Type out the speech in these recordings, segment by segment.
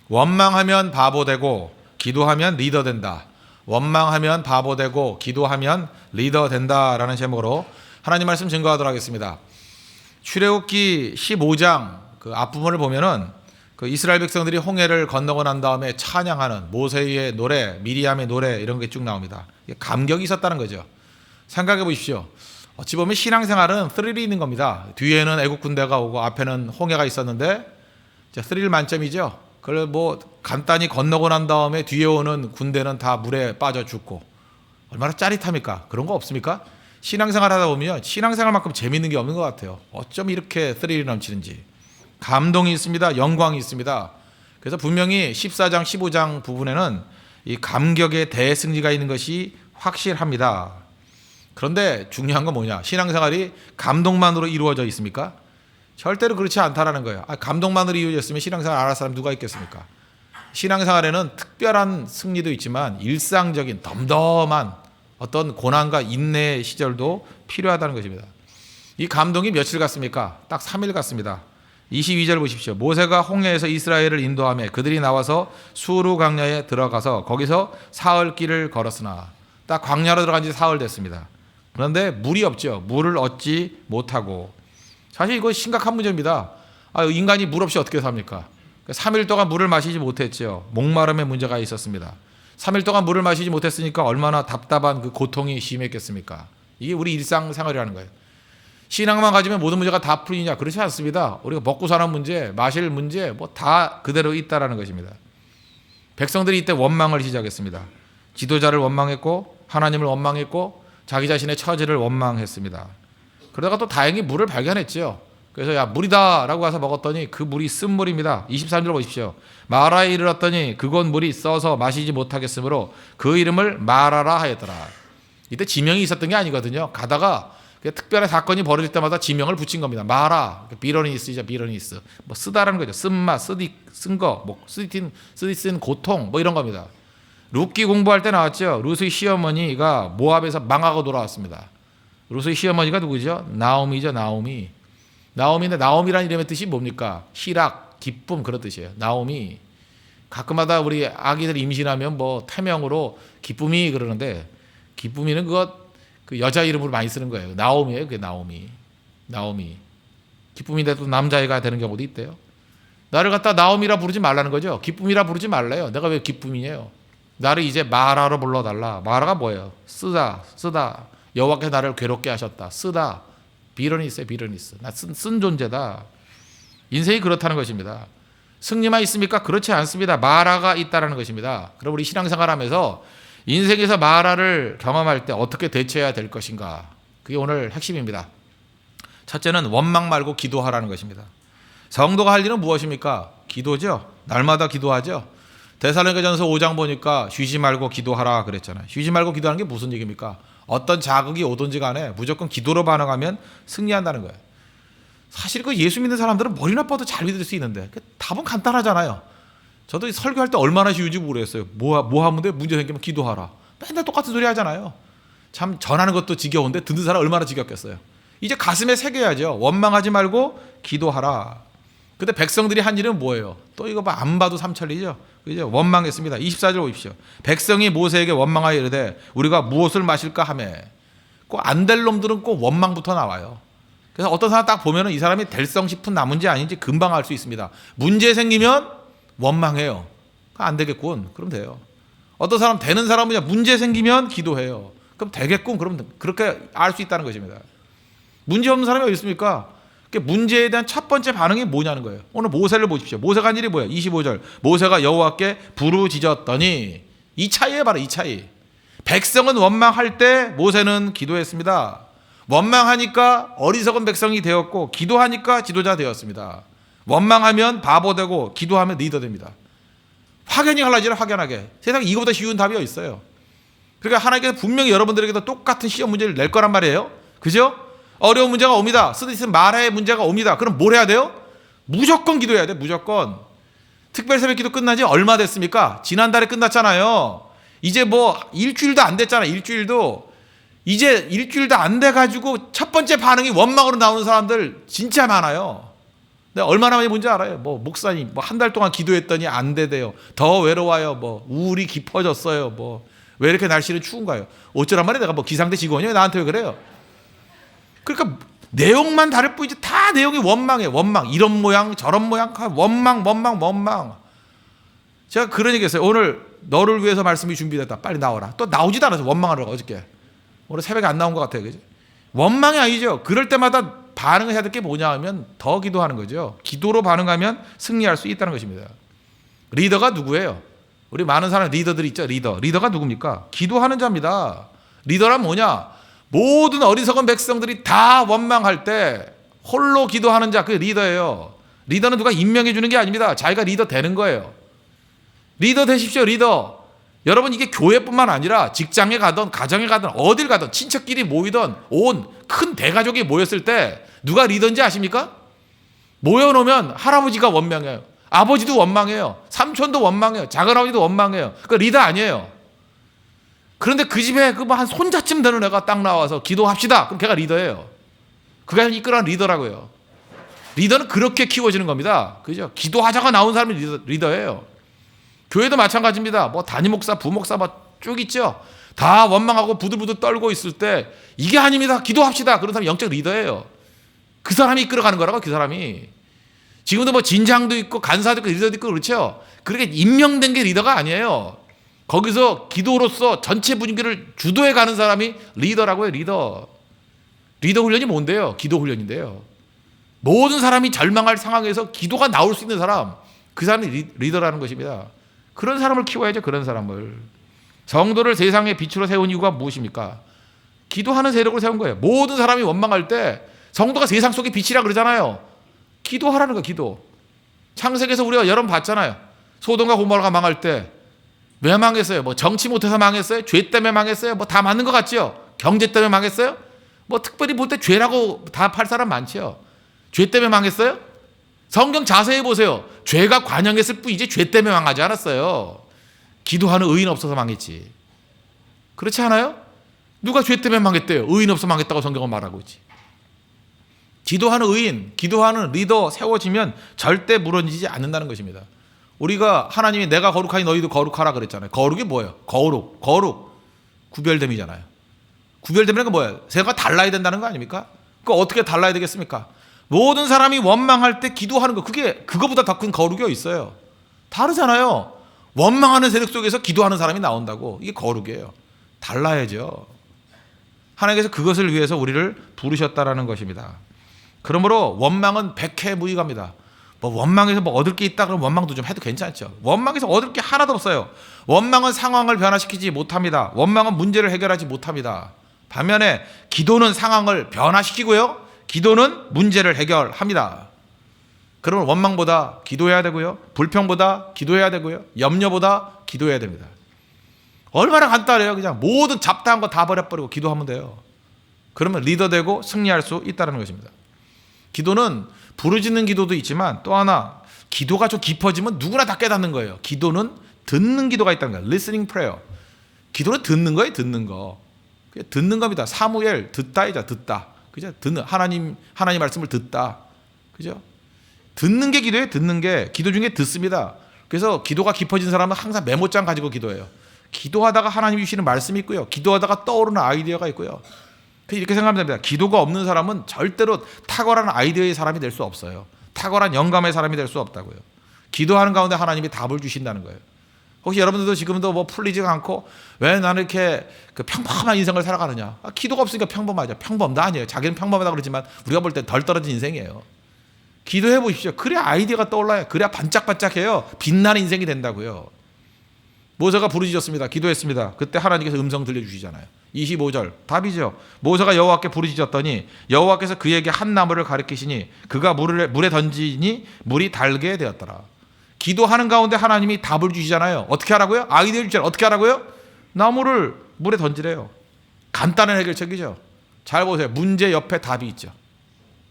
원망하면 바보 되고 기도하면 리더 된다. 원망하면 바보 되고 기도하면 리더 된다라는 제목으로 하나님 말씀 증거하도록 하겠습니다. 출애굽기 15장 그 앞부분을 보면은 그 이스라엘 백성들이 홍해를 건너고 난 다음에 찬양하는 모세의 노래, 미리암의 노래 이런 게 쭉 나옵니다. 감격이 있었다는 거죠. 생각해 보십시오. 어찌 보면 신앙생활은 스릴이 있는 겁니다. 뒤에는 애국 군대가 오고 앞에는 홍해가 있었는데 스릴 만점이죠. 그걸 뭐 간단히 건너고 난 다음에 뒤에 오는 군대는 다 물에 빠져 죽고 얼마나 짜릿합니까? 그런 거 없습니까? 신앙생활 하다 보면 신앙생활만큼 재밌는 게 없는 것 같아요. 어쩜 이렇게 스릴이 넘치는지. 감동이 있습니다. 영광이 있습니다. 그래서 분명히 14장 15장 부분에는 이 감격의 대승리가 있는 것이 확실합니다. 그런데 중요한 건 뭐냐? 신앙생활이 감동만으로 이루어져 있습니까? 절대로 그렇지 않다라는 거예요. 감동만으로 이루어졌으면 신앙생활 안 할 사람 누가 있겠습니까? 신앙생활에는 특별한 승리도 있지만 일상적인 덤덤한 어떤 고난과 인내의 시절도 필요하다는 것입니다. 이 감동이 며칠 갔습니까? 딱 3일 갔습니다. 22절 보십시오. 모세가 홍해에서 이스라엘을 인도하며 그들이 나와서 수르 광야에 들어가서 거기서 사흘 길을 걸었으나 딱 광야로 들어간 지 사흘 됐습니다. 그런데 물이 없죠. 물을 얻지 못하고. 사실 이거 심각한 문제입니다. 인간이 물 없이 어떻게 삽니까? 3일 동안 물을 마시지 못했죠. 목마름의 문제가 있었습니다. 3일 동안 물을 마시지 못했으니까 얼마나 답답한 그 고통이 심했겠습니까? 이게 우리 일상생활이라는 거예요. 신앙만 가지면 모든 문제가 다 풀리냐? 그렇지 않습니다. 우리가 먹고 사는 문제, 마실 문제 뭐 다 그대로 있다라는 것입니다. 백성들이 이때 원망을 시작했습니다. 지도자를 원망했고 하나님을 원망했고 자기 자신의 처지를 원망했습니다. 그러다가 또 다행히 물을 발견했죠. 그래서 야 물이다 라고 가서 먹었더니 그 물이 쓴 물입니다. 23절 보십시오. 마라에 이르렀더니 그곳 물이 써서 마시지 못하겠으므로 그 이름을 마라라 하였더라. 이때 지명이 있었던 게 아니거든요. 가다가 특별한 사건이 벌어질 때마다 지명을 붙인 겁니다. 마라, 비러니스죠, 비러니스. 뭐 쓰다라는 거죠. 쓴맛, 쓴 거, 뭐 쓴 고통, 뭐 이런 겁니다. 룻기 공부할 때 나왔죠. 룻의 시어머니가 모압에서 망하고 돌아왔습니다. 룻의 시어머니가 누구죠? 나오미죠, 나오미. 나오미인데 나오미라는 이름의 뜻이 뭡니까? 희락, 기쁨 그런 뜻이에요. 나오미. 가끔마다 우리 아기들 임신하면 뭐 태명으로 기쁨이 그러는데 기쁨이는 그 여자 이름으로 많이 쓰는 거예요. 나오미예요. 그게 나오미. 나오미. 기쁨인데도 남자애가 되는 경우도 있대요. 나를 갖다 나오미라 부르지 말라는 거죠. 기쁨이라 부르지 말래요. 내가 왜 기쁨이에요? 나를 이제 마라로 불러달라. 마라가 뭐예요? 쓰다. 여호와께서 나를 괴롭게 하셨다. 쓰다. 비러니스예요. 비러니스. 나 쓴 존재다. 인생이 그렇다는 것입니다. 승리만 있습니까? 그렇지 않습니다. 마라가 있다라는 것입니다. 그럼 우리 신앙생활하면서 인생에서 마라를 경험할 때 어떻게 대처해야 될 것인가? 그게 오늘 핵심입니다. 첫째는 원망 말고 기도하라는 것입니다. 성도가 할 일은 무엇입니까? 기도죠. 날마다 기도하죠. 데살로니가전서 5장 보니까 쉬지 말고 기도하라 그랬잖아요. 쉬지 말고 기도하는 게 무슨 얘기입니까? 어떤 자극이 오든지 간에 무조건 기도로 반응하면 승리한다는 거예요. 사실 그 예수 믿는 사람들은 머리 나빠도 잘 믿을 수 있는데 답은 간단하잖아요. 저도 설교할 때 얼마나 쉬운지 모르겠어요. 뭐 하면 돼? 문제 생기면 기도하라. 맨날 똑같은 소리 하잖아요. 참 전하는 것도 지겨운데 듣는 사람 얼마나 지겹겠어요. 이제 가슴에 새겨야죠. 원망하지 말고 기도하라. 근데 백성들이 한 일은 뭐예요? 또 이거 안 봐도 삼천리죠. 그죠? 원망했습니다. 24절 보십시오. 백성이 모세에게 원망하여 이르되 우리가 무엇을 마실까 하며 꼭 안 될 놈들은 꼭 원망부터 나와요. 그래서 어떤 사람 딱 보면은 이 사람이 될성 싶은 나무인지 아닌지 금방 알 수 있습니다. 문제 생기면 원망해요. 안 되겠군. 그럼 돼요. 어떤 사람 되는 사람은 문제 생기면 기도해요. 그럼 되겠군. 그럼 그렇게 알 수 있다는 것입니다. 문제 없는 사람이 어디 있습니까? 문제에 대한 첫 번째 반응이 뭐냐는 거예요. 오늘 모세를 보십시오. 모세가 한 일이 뭐예요? 25절. 모세가 여호와께 부르짖었더니 이 차이에 바로 이 차이. 백성은 원망할 때 모세는 기도했습니다. 원망하니까 어리석은 백성이 되었고 기도하니까 지도자 되었습니다. 원망하면 바보 되고 기도하면 리더 됩니다. 확연히 갈라지는 확연하게. 세상에 이거보다 쉬운 답이 어디 있어요. 그러니까 하나님께서 분명히 여러분들에게도 똑같은 시험 문제를 낼 거란 말이에요. 그죠? 어려운 문제가 옵니다. 쓰듯이 말의 문제가 옵니다. 그럼 뭘 해야 돼요? 무조건 기도해야 돼요. 무조건. 특별 새벽 기도 끝난 지 얼마 됐습니까? 지난달에 끝났잖아요. 이제 뭐 일주일도 안 됐잖아요. 이제 일주일도 안 돼가지고 첫 번째 반응이 원망으로 나오는 사람들 진짜 많아요. 근데 얼마나 많이 뭔지 알아요? 뭐 목사님 뭐 한 달 동안 기도했더니 안 되대요. 더 외로워요. 뭐 우울이 깊어졌어요. 뭐 왜 이렇게 날씨는 추운가요? 어쩌란 말이야? 내가 뭐 기상대 직원이야? 나한테 왜 그래요? 그러니까 내용만 다를 뿐이지 다 내용이 원망이에요. 원망. 이런 모양 저런 모양 원망. 제가 그런 얘기 했어요. 오늘 너를 위해서 말씀이 준비됐다. 빨리 나오라. 또 나오지도 않아서 원망하려고 어저께. 오늘 새벽에 안 나온 것 같아요. 그죠? 원망이 아니죠. 그럴 때마다 반응을 해야 될 게 뭐냐 하면 더 기도하는 거죠. 기도로 반응하면 승리할 수 있다는 것입니다. 리더가 누구예요? 우리 많은 사람 리더들이 있죠. 리더가 누굽니까? 기도하는 자입니다. 리더란 뭐냐? 모든 어리석은 백성들이 다 원망할 때 홀로 기도하는 자, 그게 리더예요. 리더는 누가 임명해 주는 게 아닙니다. 자기가 리더 되는 거예요. 리더 되십시오. 리더. 여러분, 이게 교회뿐만 아니라 직장에 가든 가정에 가든 어딜 가든 친척끼리 모이든 온 큰 대가족이 모였을 때 누가 리더인지 아십니까? 모여놓으면 할아버지가 원망해요. 아버지도 원망해요. 삼촌도 원망해요. 작은아버지도 원망해요. 그 리더 아니에요. 그런데 그 집에 그 뭐 한 손자쯤 되는 애가 딱 나와서 기도합시다. 그럼 걔가 리더예요. 그가 이끌어가는 리더라고요. 리더는 그렇게 키워지는 겁니다. 그죠? 기도하자가 나온 사람이 리더예요. 교회도 마찬가지입니다. 뭐 담임 목사, 부목사 막 쭉 있죠. 다 원망하고 부들부들 떨고 있을 때 이게 아닙니다. 기도합시다. 그런 사람이 영적 리더예요. 그 사람이 이끌어가는 거라고. 그 사람이. 지금도 뭐 진장도 있고 간사도 있고 리더도 있고 그렇죠. 그렇게 임명된 게 리더가 아니에요. 거기서 기도로서 전체 분위기를 주도해 가는 사람이 리더라고요. 리더 훈련이 뭔데요? 기도 훈련인데요. 모든 사람이 절망할 상황에서 기도가 나올 수 있는 사람, 그 사람이 리더라는 것입니다. 그런 사람을 키워야죠. 그런 사람을. 성도를 세상의 빛으로 세운 이유가 무엇입니까? 기도하는 세력으로 세운 거예요. 모든 사람이 원망할 때 성도가 세상 속의 빛이라 그러잖아요. 기도하라는 거예요. 기도. 창세기에서 우리가 여러 번 봤잖아요. 소돔과 고모라가 망할 때 왜 망했어요? 뭐 정치 못해서 망했어요? 죄 때문에 망했어요? 뭐 다 맞는 것 같죠? 경제 때문에 망했어요? 뭐 특별히 볼 때 죄라고 다 팔 사람 많죠. 죄 때문에 망했어요? 성경 자세히 보세요. 죄가 관영했을 뿐이지 죄 때문에 망하지 않았어요. 기도하는 의인 없어서 망했지. 그렇지 않아요? 누가 죄 때문에 망했대요? 의인 없어 망했다고 성경은 말하고 있지. 기도하는 의인, 기도하는 리더 세워지면 절대 무너지지 않는다는 것입니다. 우리가 하나님이 내가 거룩하니 너희도 거룩하라 그랬잖아요. 거룩이 뭐예요? 거룩. 구별됨이잖아요. 구별됨이란 건 뭐예요? 세가 달라야 된다는 거 아닙니까? 그거 어떻게 달라야 되겠습니까? 모든 사람이 원망할 때 기도하는 거, 그거보다 더 큰 거룩이 있어요. 다르잖아요. 원망하는 세력 속에서 기도하는 사람이 나온다고. 이게 거룩이에요. 달라야죠. 하나님께서 그것을 위해서 우리를 부르셨다라는 것입니다. 그러므로 원망은 백해무익합니다. 뭐 원망에서 뭐 얻을 게 있다 그러면 원망도 좀 해도 괜찮죠. 원망에서 얻을 게 하나도 없어요. 원망은 상황을 변화시키지 못합니다. 원망은 문제를 해결하지 못합니다. 반면에 기도는 상황을 변화시키고요. 기도는 문제를 해결합니다. 그러면 원망보다 기도해야 되고요. 불평보다 기도해야 되고요. 염려보다 기도해야 됩니다. 얼마나 간단해요. 그냥 모든 잡다한 거 다 버려버리고 기도하면 돼요. 그러면 리더 되고 승리할 수 있다는 것입니다. 기도는 부르짖는 기도도 있지만 또 하나 기도가 좀 깊어지면 누구나 다 깨닫는 거예요. 기도는 듣는 기도가 있다는 거예요. Listening prayer. 기도는 듣는 거예요. 듣는 거. 듣는 겁니다. 사무엘 듣다이자 듣다. 그죠? 듣는 하나님 말씀을 듣다. 그죠? 듣는 게 기도예요. 듣는 게 기도 중에 듣습니다. 그래서 기도가 깊어진 사람은 항상 메모장 가지고 기도해요. 기도하다가 하나님이 주시는 말씀이 있고요. 기도하다가 떠오르는 아이디어가 있고요. 이렇게 생각하면 됩니다. 기도가 없는 사람은 절대로 탁월한 아이디어의 사람이 될 수 없어요. 탁월한 영감의 사람이 될 수 없다고요. 기도하는 가운데 하나님이 답을 주신다는 거예요. 혹시 여러분들도 지금도 뭐 풀리지가 않고 왜 나는 이렇게 그 평범한 인생을 살아가느냐? 기도가 없으니까 평범하죠. 평범도 아니에요. 자기는 평범하다고 그러지만 우리가 볼 때 덜 떨어진 인생이에요. 기도해 보십시오. 그래야 아이디어가 떠올라요. 그래야 반짝반짝해요. 빛나는 인생이 된다고요. 모세가 부르짖었습니다. 기도했습니다. 그때 하나님께서 음성 들려주시잖아요. 25절 답이죠. 모세가 여호와께 부르짖었더니 여호와께서 그에게 한 나무를 가리키시니 그가 물에 던지니 물이 달게 되었더라. 기도하는 가운데 하나님이 답을 주시잖아요. 어떻게 하라고요? 아이디어 주잖아요. 어떻게 하라고요? 나무를 물에 던지래요. 간단한 해결책이죠. 잘 보세요. 문제 옆에 답이 있죠.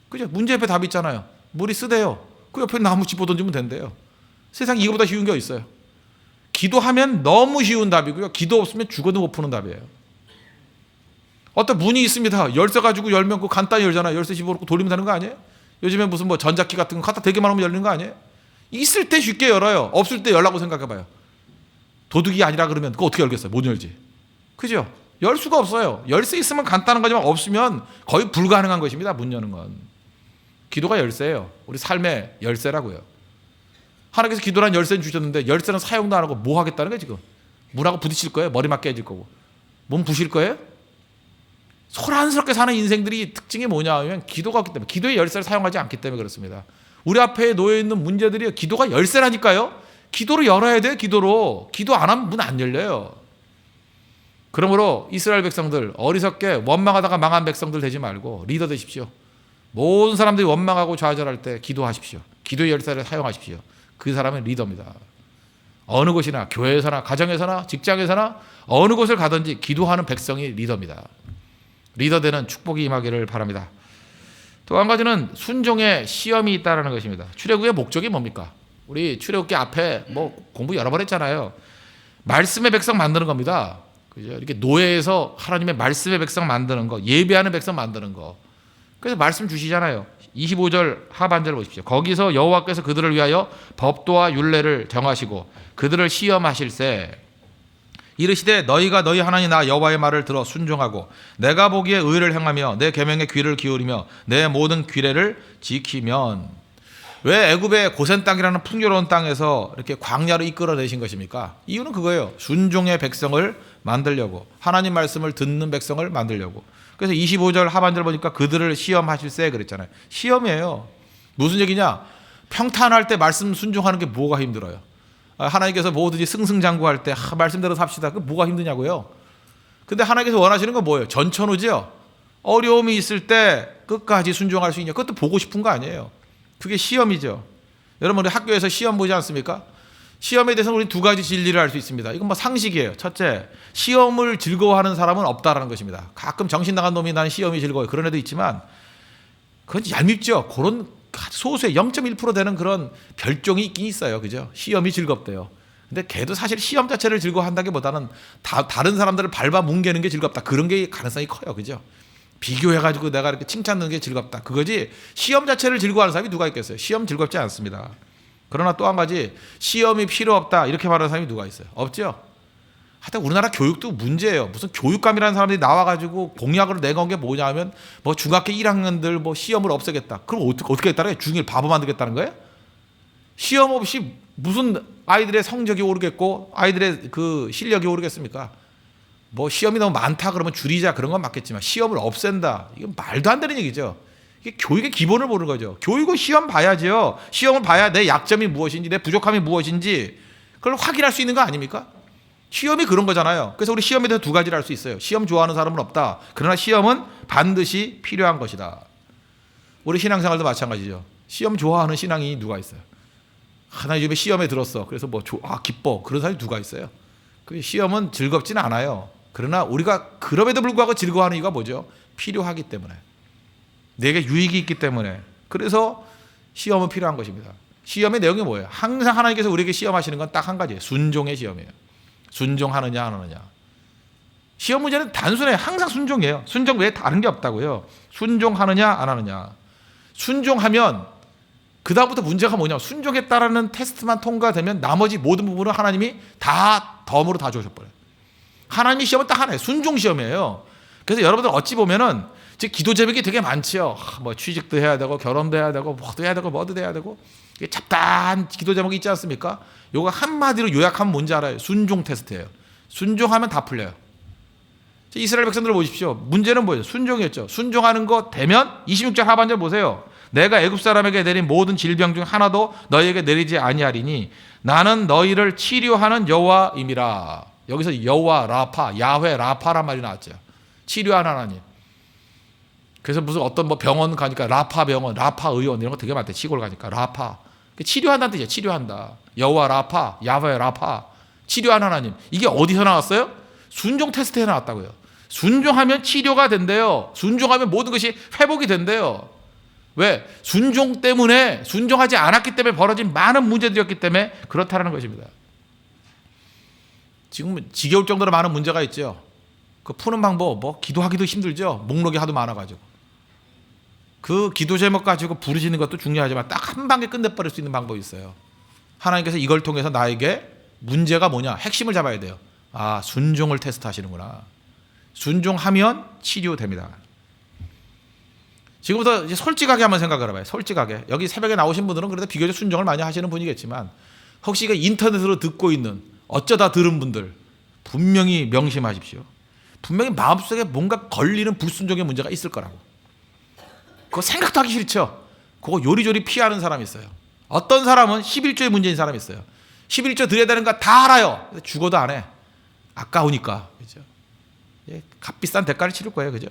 그죠? 문제 옆에 답이 있잖아요. 물이 쓰대요. 그 옆에 나무 집어 던지면 된대요. 세상에 이거보다 쉬운 게 있어요. 기도하면 너무 쉬운 답이고요. 기도 없으면 죽어도 못 푸는 답이에요. 어떤 문이 있습니다. 열쇠 가지고 열면 그 간단히 열잖아요. 열쇠 집어넣고 돌리면 되는 거 아니에요? 요즘에 무슨 뭐 전자키 같은 거 갖다 대기만 하면 열리는 거 아니에요? 있을 때 쉽게 열어요. 없을 때 열라고 생각해봐요. 도둑이 아니라 그러면 그거 어떻게 열겠어요? 못 열지. 그죠? 열 수가 없어요. 열쇠 있으면 간단한 거지만 없으면 거의 불가능한 것입니다. 문 여는 건. 기도가 열쇠예요. 우리 삶의 열쇠라고요. 하나님께서 기도란 열쇠는 주셨는데 열쇠는 사용도 안 하고 뭐 하겠다는 거예요 지금? 문하고 부딪힐 거예요? 머리만 깨질 거고. 몸 부실 거예요? 소란스럽게 사는 인생들이 특징이 뭐냐 하면 기도가 없기 때문에, 기도의 열쇠를 사용하지 않기 때문에 그렇습니다. 우리 앞에 놓여 있는 문제들이 기도가 열쇠라니까요. 기도로 열어야 돼요. 기도로. 기도 안 하면 문 안 열려요. 그러므로 이스라엘 백성들 어리석게 원망하다가 망한 백성들 되지 말고 리더 되십시오. 모든 사람들이 원망하고 좌절할 때 기도하십시오. 기도의 열쇠를 사용하십시오. 그 사람은 리더입니다. 어느 곳이나 교회에서나 가정에서나 직장에서나 어느 곳을 가든지 기도하는 백성이 리더입니다. 리더 되는 축복이 임하기를 바랍니다. 또 한 가지는 순종의 시험이 있다는 것입니다. 출애굽의 목적이 뭡니까? 우리 출애굽기 앞에 뭐 공부 여러 번 했잖아요. 말씀의 백성 만드는 겁니다. 그죠? 이렇게 노예에서 하나님의 말씀의 백성 만드는 거, 예배하는 백성 만드는 거. 그래서 말씀 주시잖아요. 25절 하반절 보십시오. 거기서 여호와께서 그들을 위하여 법도와 율례를 정하시고 그들을 시험하실세 이르시되 너희가 너희 하나님 나 여호와의 말을 들어 순종하고 내가 보기에 의를 행하며 내 계명에 귀를 기울이며 내 모든 규례를 지키면. 왜 애굽의 고센 땅이라는 풍요로운 땅에서 이렇게 광야로 이끌어내신 것입니까? 이유는 그거예요. 순종의 백성을 만들려고, 하나님 말씀을 듣는 백성을 만들려고. 그래서 25절 하반절 보니까 그들을 시험하실세 그랬잖아요. 시험이에요. 무슨 얘기냐? 평탄할 때 말씀 순종하는 게 뭐가 힘들어요? 하나님께서 뭐든지 승승장구할 때 말씀대로 삽시다. 그 뭐가 힘드냐고요? 근데 하나님께서 원하시는 건 뭐예요? 전천후지요. 어려움이 있을 때 끝까지 순종할 수 있냐? 그것도 보고 싶은 거 아니에요. 그게 시험이죠. 여러분 우리 학교에서 시험 보지 않습니까? 시험에 대해서 우리 두 가지 진리를 알 수 있습니다. 이건 뭐 상식이에요. 첫째, 시험을 즐거워하는 사람은 없다라는 것입니다. 가끔 정신 나간 놈이 나는 시험이 즐거워요. 그런 애도 있지만 그건 얄밉죠. 그런 소수의 0.1% 되는 그런 별종이 있긴 있어요. 그죠? 시험이 즐겁대요. 근데 걔도 사실 시험 자체를 즐거워한다기보다는 다른 사람들을 밟아 뭉개는 게 즐겁다. 그런 게 가능성이 커요. 그죠? 비교해가지고 내가 이렇게 칭찬 듣는 게 즐겁다. 그거지 시험 자체를 즐거워하는 사람이 누가 있겠어요? 시험 즐겁지 않습니다. 그러나 또 한 가지 시험이 필요 없다 이렇게 말하는 사람이 누가 있어요? 없죠. 하여튼 우리나라 교육도 문제예요. 무슨 교육감이라는 사람들이 나와가지고 공약으로 내건 게 뭐냐 하면 뭐 중학교 1학년들 뭐 시험을 없애겠다. 그럼 어떻게 했다는 거예요? 중1 바보 만들겠다는 거예요? 시험 없이 무슨 아이들의 성적이 오르겠고 아이들의 그 실력이 오르겠습니까? 뭐 시험이 너무 많다 그러면 줄이자 그런 건 맞겠지만 시험을 없앤다 이건 말도 안 되는 얘기죠. 이게 교육의 기본을 모르는 거죠. 교육은 시험 봐야죠. 시험을 봐야 내 약점이 무엇인지 내 부족함이 무엇인지 그걸 확인할 수 있는 거 아닙니까? 시험이 그런 거잖아요. 그래서 우리 시험에 대해서 두 가지를 알 수 있어요. 시험 좋아하는 사람은 없다. 그러나 시험은 반드시 필요한 것이다. 우리 신앙생활도 마찬가지죠. 시험 좋아하는 신앙이 누가 있어요? 나 요즘에 시험에 들었어. 그래서 뭐 기뻐. 그런 사람이 누가 있어요? 그 시험은 즐겁지는 않아요. 그러나 우리가 그럼에도 불구하고 즐거워하는 이유가 뭐죠? 필요하기 때문에. 내게 유익이 있기 때문에. 그래서 시험은 필요한 것입니다. 시험의 내용이 뭐예요? 항상 하나님께서 우리에게 시험하시는 건 딱 한 가지예요. 순종의 시험이에요. 순종하느냐 안 하느냐. 시험 문제는 단순해. 항상 순종이에요. 순종 외에 다른 게 없다고요. 순종하느냐 안 하느냐. 순종하면 그 다음부터 문제가 뭐냐면 순종했다라는 테스트만 통과되면 나머지 모든 부분은 하나님이 다 덤으로 다 주셔버려요. 하나님의 시험은 딱 하나예요. 순종 시험이에요. 그래서 여러분들 어찌 보면은 기도 제목이 되게 많지요. 뭐 취직도 해야 되고 결혼도 해야 되고 뭐도 해야 되고 뭐도 해야 되고 잡다한 기도 제목이 있지 않습니까? 요거 한마디로 요약하면 뭔지 알아요? 순종 테스트예요. 순종하면 다 풀려요. 이스라엘 백성들 보십시오. 문제는 뭐예요? 순종이었죠. 순종하는 거 되면 26절 하반절 보세요. 내가 애굽 사람에게 내린 모든 질병 중 하나도 너희에게 내리지 아니하리니 나는 너희를 치료하는 여호와임이라. 여기서 여호와 라파, 야훼 라파란 말이 나왔죠. 치료하는 하나님. 그래서 무슨 어떤 뭐 병원 가니까 라파 병원, 라파 의원 이런 거 되게 많대. 시골 가니까 라파. 치료한다는 뜻이에요. 치료한다. 여호와 라파, 야훼 라파. 치료하는 하나님. 이게 어디서 나왔어요? 순종 테스트에 나왔다고요. 순종하면 치료가 된대요. 순종하면 모든 것이 회복이 된대요. 왜? 순종 때문에, 순종하지 않았기 때문에 벌어진 많은 문제들이었기 때문에 그렇다는 것입니다. 지금 지겨울 정도로 많은 문제가 있죠. 그 푸는 방법, 뭐 기도하기도 힘들죠. 목록이 하도 많아가지고. 그 기도 제목 가지고 부르시는 것도 중요하지만 딱 한 방에 끝내버릴 수 있는 방법이 있어요. 하나님께서 이걸 통해서 나에게 문제가 뭐냐, 핵심을 잡아야 돼요. 아, 순종을 테스트하시는구나. 순종하면 치료됩니다. 지금부터 이제 솔직하게 한번 생각을 해봐요. 솔직하게. 여기 새벽에 나오신 분들은 그래도 비교적 순종을 많이 하시는 분이겠지만, 혹시 이거 인터넷으로 듣고 있는, 어쩌다 들은 분들 분명히 명심하십시오. 분명히 마음속에 뭔가 걸리는 불순종의 문제가 있을 거라고. 그거 생각도 하기 싫죠. 그거 요리조리 피하는 사람이 있어요. 어떤 사람은 11조의 문제인 사람이 있어요. 11조 드려야 되는 거 다 알아요. 죽어도 안 해. 아까우니까. 그죠? 예, 값비싼 대가를 치를 거예요. 그죠?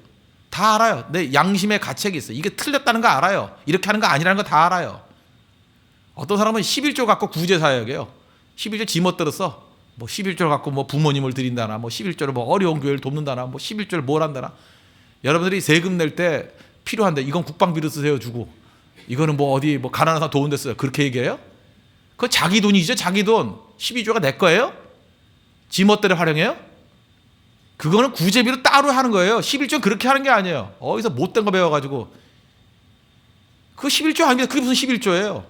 다 알아요. 내 양심의 가책이 있어요. 이게 틀렸다는 거 알아요. 이렇게 하는 거 아니라는 거 다 알아요. 어떤 사람은 11조 갖고 구제사역이에요. 11조 지못 들었어. 뭐 11조를 갖고 뭐 부모님을 드린다나, 뭐 11조를 뭐 어려운 교회를 돕는다나, 뭐 11조를 뭘 한다나. 여러분들이 세금 낼 때 필요한데 이건 국방비로 쓰세요 주고, 이거는 뭐 어디 뭐 가난한 사람 도움 됐어요. 그렇게 얘기해요? 그거 자기 돈이죠. 자기 돈. 12조가 내 거예요? 지 멋대로 활용해요? 그거는 구제비로 따로 하는 거예요. 11조 그렇게 하는 게 아니에요. 어디서 못된 거 배워가지고. 그거 11조 아니에요. 그게 무슨 11조예요?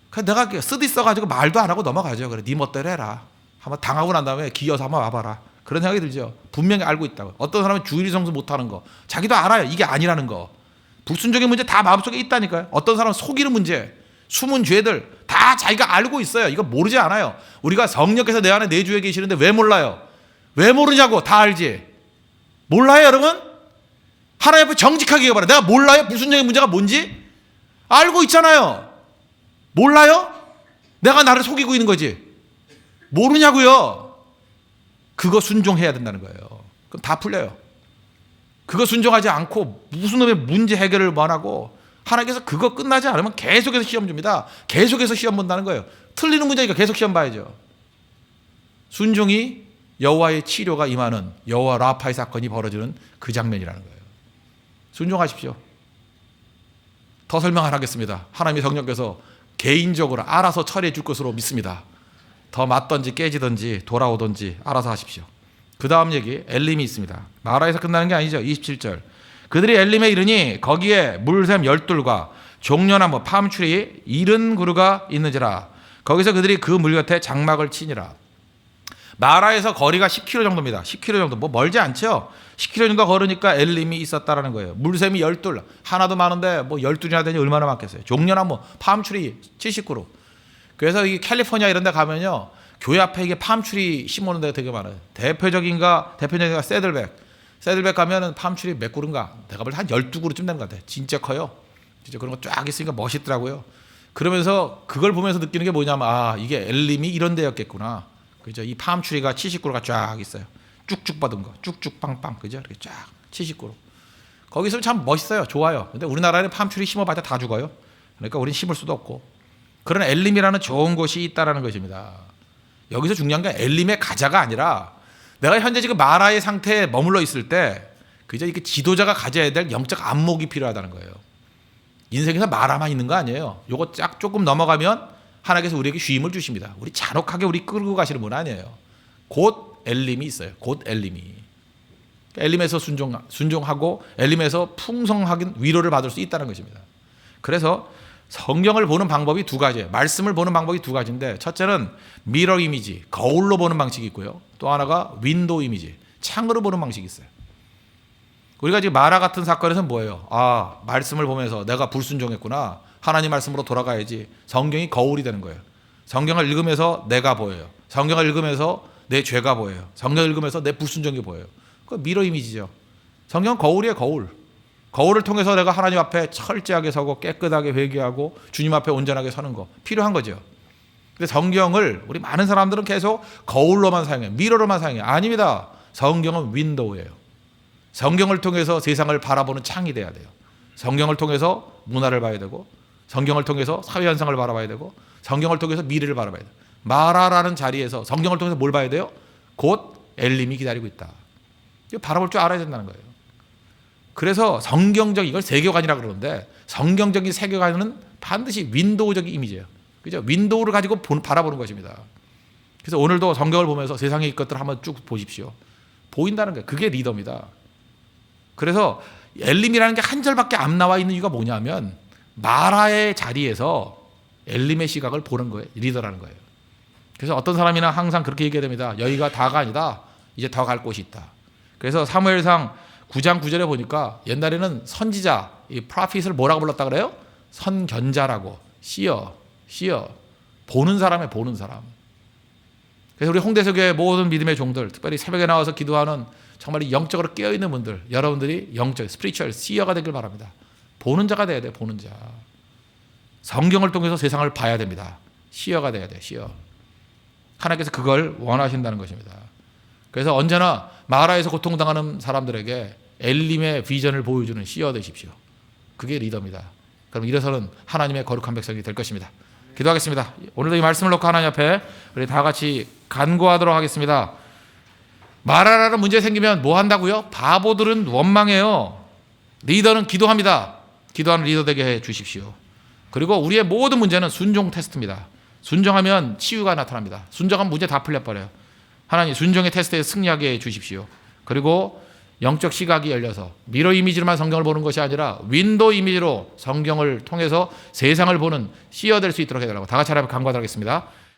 그냥 내가 쓰디 써가지고 말도 안 하고 넘어가죠. 그래, 네 멋대로 해라. 한번 당하고 난 다음에 기어서 한번 와봐라. 그런 생각이 들죠. 분명히 알고 있다고. 어떤 사람은 주일 성수 못하는 거 자기도 알아요. 이게 아니라는 거. 불순종의 문제 다 마음속에 있다니까요. 어떤 사람은 속이는 문제, 숨은 죄들 다 자기가 알고 있어요. 이거 모르지 않아요. 우리가 성령께서 내 안에 내주에 계시는데 왜 몰라요? 왜 모르냐고. 다 알지. 몰라요 여러분? 하나님 앞에 정직하게 얘기해봐라. 내가 몰라요? 불순종의 문제가 뭔지? 알고 있잖아요. 몰라요? 내가 나를 속이고 있는 거지. 모르냐고요. 그거 순종해야 된다는 거예요. 그럼 다 풀려요. 그거 순종하지 않고 무슨 놈의 문제 해결을 원하고, 하나님께서 그거 끝나지 않으면 계속해서 시험 줍니다. 계속해서 시험 본다는 거예요. 틀리는 문제니까 계속 시험 봐야죠. 순종이 여호와의 치료가 임하는, 여호와 라파의 사건이 벌어지는 그 장면이라는 거예요. 순종하십시오. 더 설명 안 하겠습니다. 하나님의 성령께서 개인적으로 알아서 처리해 줄 것으로 믿습니다. 더 맞든지 깨지든지 돌아오든지 알아서 하십시오. 그 다음 얘기, 엘림이 있습니다. 마라에서 끝나는 게 아니죠. 27절. 그들이 엘림에 이르니 거기에 물샘 12과 종려나무 팜추리 70그루가 있는지라. 거기서 그들이 그 물 곁에 장막을 치니라. 마라에서 거리가 10km 정도입니다. 10km 정도. 뭐 멀지 않죠. 10km 정도 걸으니까 엘림이 있었다라는 거예요. 물샘이 12. 하나도 많은데 뭐 12이나 되니 얼마나 많겠어요. 종려나무 팜추리 70그루. 그래서 이 캘리포니아 이런 데 가면요, 교회 앞에 이게 팜추리 심어놓은 데가 되게 많아요. 대표적인가 새들백 가면은 팜추리 몇 그루인가? 내가 볼 때 한 12그루쯤 되는 것 같아요. 진짜 커요. 진짜 그런 거 쫙 있으니까 멋있더라고요. 그러면서 그걸 보면서 느끼는 게 뭐냐면, 아, 이게 엘림이 이런 데였겠구나. 그죠? 이 팜추리가 70그루가 쫙 있어요. 쭉쭉 뻗은 거. 쭉쭉 빵빵. 그죠? 이렇게 쫙 70그루. 거기 있으면 참 멋있어요. 좋아요. 근데 우리나라에는 팜추리 심어봐야 다 죽어요. 그러니까 우린 심을 수도 없고. 그런 엘림이라는 좋은 곳이 있다라는 것입니다. 여기서 중요한 게 엘림의 가자가 아니라, 내가 현재 지금 마라의 상태에 머물러 있을 때 그저 이렇게 지도자가 가져야 될 영적 안목이 필요하다는 거예요. 인생에서 마라만 있는 거 아니에요. 요거 쫙 조금 넘어가면 하나님께서 우리에게 쉼을 주십니다. 우리 잔혹하게 우리 끌고 가시는 분 아니에요. 곧 엘림이 있어요. 곧 엘림이. 엘림에서 순종하고 엘림에서 풍성하게 위로를 받을 수 있다는 것입니다. 그래서 성경을 보는 방법이 두 가지예요. 말씀을 보는 방법이 두 가지인데, 첫째는 미러 이미지, 거울로 보는 방식이 있고요. 또 하나가 윈도우 이미지, 창으로 보는 방식이 있어요. 우리가 지금 마라 같은 사건에서는 뭐예요? 아, 말씀을 보면서 내가 불순종했구나. 하나님 말씀으로 돌아가야지. 성경이 거울이 되는 거예요. 성경을 읽으면서 내가 보여요. 성경을 읽으면서 내 죄가 보여요. 성경을 읽으면서 내 불순종이 보여요. 그 미러 이미지죠. 성경은 거울이에요, 거울. 거울을 통해서 내가 하나님 앞에 철저하게 서고 깨끗하게 회개하고 주님 앞에 온전하게 서는 거 필요한 거죠. 근데 성경을 우리 많은 사람들은 계속 거울로만 사용해요. 미러로만 사용해요. 아닙니다. 성경은 윈도우예요. 성경을 통해서 세상을 바라보는 창이 돼야 돼요. 성경을 통해서 문화를 봐야 되고, 성경을 통해서 사회 현상을 바라봐야 되고, 성경을 통해서 미래를 바라봐야 돼요. 마라라는 자리에서 성경을 통해서 뭘 봐야 돼요? 곧 엘림이 기다리고 있다. 이거 바라볼 줄 알아야 된다는 거예요. 그래서 성경적, 이걸 세계관이라고 그러는데, 성경적인 세계관은 반드시 윈도우적인 이미지예요. 그죠? 윈도우를 가지고 바라보는 것입니다. 그래서 오늘도 성경을 보면서 세상의 것들을 한번 쭉 보십시오. 보인다는 거예요. 그게 리더입니다. 그래서 엘림이라는 게 한 절밖에 안 나와 있는 이유가 뭐냐면 마라의 자리에서 엘림의 시각을 보는 거예요. 리더라는 거예요. 그래서 어떤 사람이나 항상 그렇게 얘기합니다. 여기가 다가 아니다. 이제 더 갈 곳이 있다. 그래서 사무엘상 9장 9절에 보니까 옛날에는 선지자, 이 프로핏을 뭐라고 불렀다 그래요? 선견자라고. 시어. 보는 사람에 보는 사람. 그래서 우리 홍대석의 모든 믿음의 종들, 특별히 새벽에 나와서 기도하는 정말 영적으로 깨어있는 분들, 여러분들이 영적, 스피리추얼, 시어가 되길 바랍니다. 보는 자가 돼야 돼요. 보는 자. 성경을 통해서 세상을 봐야 됩니다. 시어가 돼야 돼요. 시어. 하나님께서 그걸 원하신다는 것입니다. 그래서 언제나 마라에서 고통당하는 사람들에게 엘림의 비전을 보여주는 시어 되십시오. 그게 리더입니다. 그럼 이래서는 하나님의 거룩한 백성이 될 것입니다. 기도하겠습니다. 오늘도 이 말씀을 놓고 하나님 앞에 우리 다 같이 간구하도록 하겠습니다. 마라라는 문제 생기면 뭐 한다고요? 바보들은 원망해요. 리더는 기도합니다. 기도하는 리더 되게 해 주십시오. 그리고 우리의 모든 문제는 순종 테스트입니다. 순종하면 치유가 나타납니다. 순종하면 문제 다 풀려버려요. 하나님 순종의 테스트에 승리하게 해 주십시오. 그리고 영적 시각이 열려서 미러 이미지로만 성경을 보는 것이 아니라 윈도우 이미지로 성경을 통해서 세상을 보는 시어 될 수 있도록 해달라고 다 같이 하나님 간구하도록 하겠습니다.